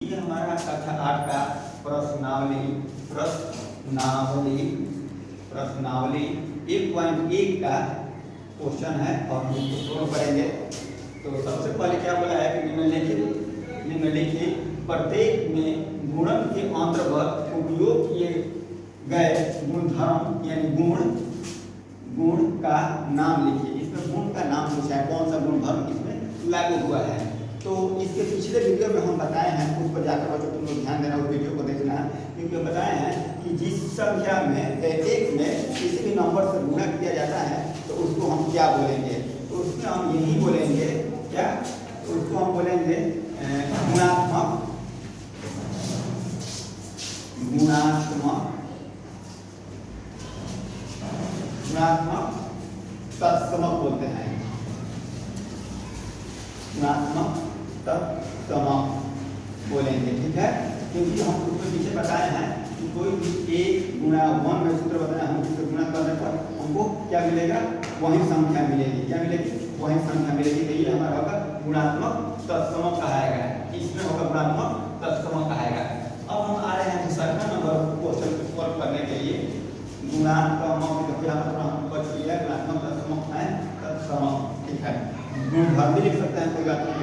ये हमारा कक्षा 8 का प्रश्नावली प्रश्नावली प्रश्नावली 1.1 का क्वेश्चन है और हम इसको सोल्व करेंगे। तो सबसे पहले क्या बोला है कि निम्नलिखित प्रत्येक में गुणन के अंतर्गत उपयोग किए गए गुणधर्म यानी गुण का नाम लिखिए। इसमें गुण का नाम पूछा है, कौन सा गुणधर्म इसमें लागू हुआ है। तो इसके पिछले वीडियो में हम बताए हैं, उस पर जाकर बच्चों तुम लोग ध्यान देना, उस वीडियो को देखना है, क्योंकि बताए हैं कि जिस संख्या में एक में किसी भी नंबर से गुणा किया जाता है तो उसको हम क्या बोलेंगे। तो उसमें हम यही बोलेंगे क्या, उसको हम बोलेंगे गुणात्मक तत्समक बोलते हैं। गुणात्मक तत्समक बोलेंगे, ठीक है। क्योंकि हम उसमें पीछे बताए हैं कि कोई भी एक गुणा वन में सूत्र बताया, हम उससे गुणा करने पर हमको क्या मिलेगा, वही संख्या मिलेगी। क्या मिलेगी? वही संख्या मिलेगी। तो ये हमारा होगा गुणात्मक तत्समक कहाएगा, इसमें होगा गुणात्मक तत्समक कहाएगा। अब हम आ रहे हैं दूसरा नंबर क्वेश्चन को सॉल्व करने के लिए। गुणात्मक हम बच लिया, गुणात्मक तत्समक है तत्समक, ठीक है। गुणधर्म भी लिख सकते हैं, कोई बात नहीं।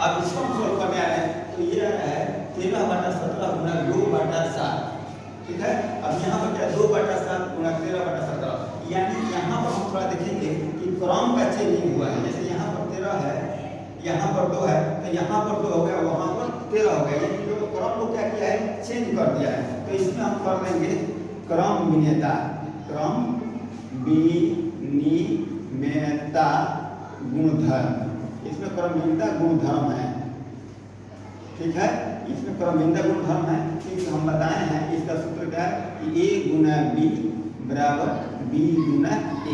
अब इसको हम सोल्व करने आ रहे हैं। तो ये आ रहा है 13/17 गुणा 2/7, ठीक है। अब यहाँ पर क्या 2/7 गुणा 13/17, यानी यहाँ पर हम थोड़ा देखेंगे कि क्रम का चेंजिंग हुआ है। जैसे यहाँ पर 13 है, यहाँ पर 2 है, तो यहाँ पर 2 हो गया, वहाँ पर 13 हो गया, यानी जो क्रम को क्या किया है, चेंज कर दिया है। तो इसमें हम कर देंगे क्रम विनियता गुणधर्म। इसमें क्रम विनियता गुणधर्म है, ठीक है। इसमें क्रम विनियता गुणधर्म है, क्योंकि हम बताए हैं इसका सूत्र क्या है कि a गुना b बराबर b गुना a।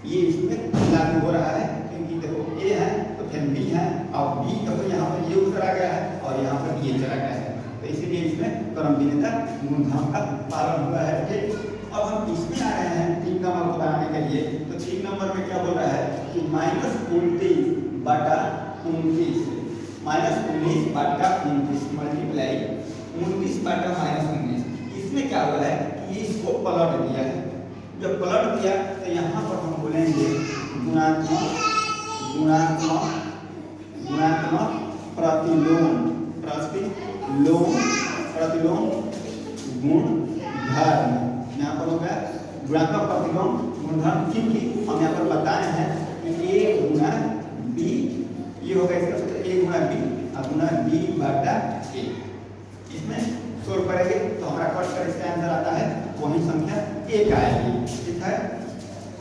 ये इसमें लागू हो रहा है, क्योंकि देखो a है तो फिर b है, और b का तो यहाँ पर ये चला गया है और यहाँ पर ये चला गया है, तो इसलिए इसमें क्रम विनियता गुणधर्म का पालन हुआ है, ठीक। अब हम इसमें आ रहे हैं 3 नंबर को बनाने के लिए। तो 3 नंबर में क्या बोल रहा है कि -29/29 मल्टीप्लाई 29/-19। इसमें क्या हुआ है कि इसको पलट दिया है। जब पलट दिया तो यहाँ पर हम बोलेंगे गुणात्मक प्रतिलोम गुणधर्म। यहाँ पर होगा गुणात्मक प्रतिलोम गुणधर्म, क्योंकि हम यहाँ पर बताए हैं कि a गुना b, ये होगा इसका सूत्र a Guna b Guna b/a। इसमें सोल्व करेंगे तो हमारा कट कर इसका आंसर आता है, वही संख्या 1 आएगी, ठीक है।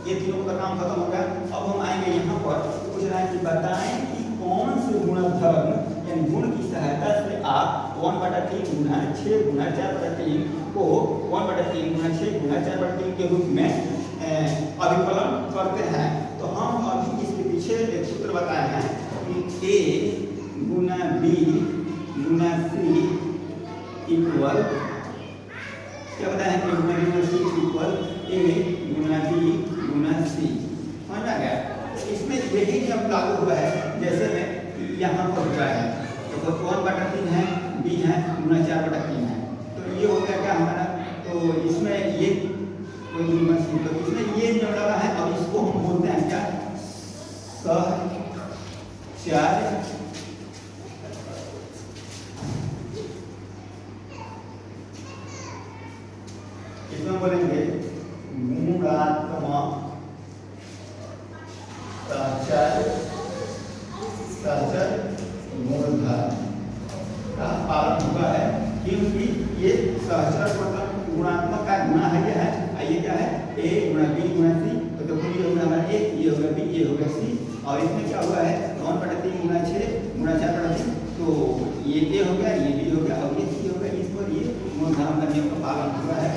ये तीनों का काम खत्म हो गया। अब हम आएंगे यहाँ पर, पूछ रहा है कि बताएं कि कौन से गुणधर्म यानी गुण की सहायता से आप 1/3 गुना 6 गुना 4/3 को 1/3 गुना 6 गुना 4/3 के रूप में अभिकलन करते हैं। तो हम अभी इसके पीछे एक सूत्र बताए हैं कि a Guna b Guna c equal, क्या बताया है कि a Guna b Guna c equal a Guna b Guna c। समझ आ गया? तो इसमें यही नियम लागू हुआ है जैसे में यहाँ पर हुआ है। तो 1/3 है, b है गुना 4/3 है, तो ये हो गया क्या हमारा। तो इसमें ये तो इसमें ये नियम लगा है। अब इसको हम बोलते हैं क्या, सहचार्य इसमें बोलेंगे गुणात्मक सहचर गुणधर्म का पालन हुआ है, क्योंकि ये सहचर मतलब गुणात्मक का गुणा है, क्या है, ये क्या है, a Guna b Guna c। तो देखो ये होगा हमारा a, ये होगा b, ये होगा c, और इसमें क्या हुआ है 1/3 गुना 6 गुना 4/3, तो ये a हो गया, ये b हो गया और ये c हो गया। इस पर ये गुणधर्म का नियम का पालन हुआ है,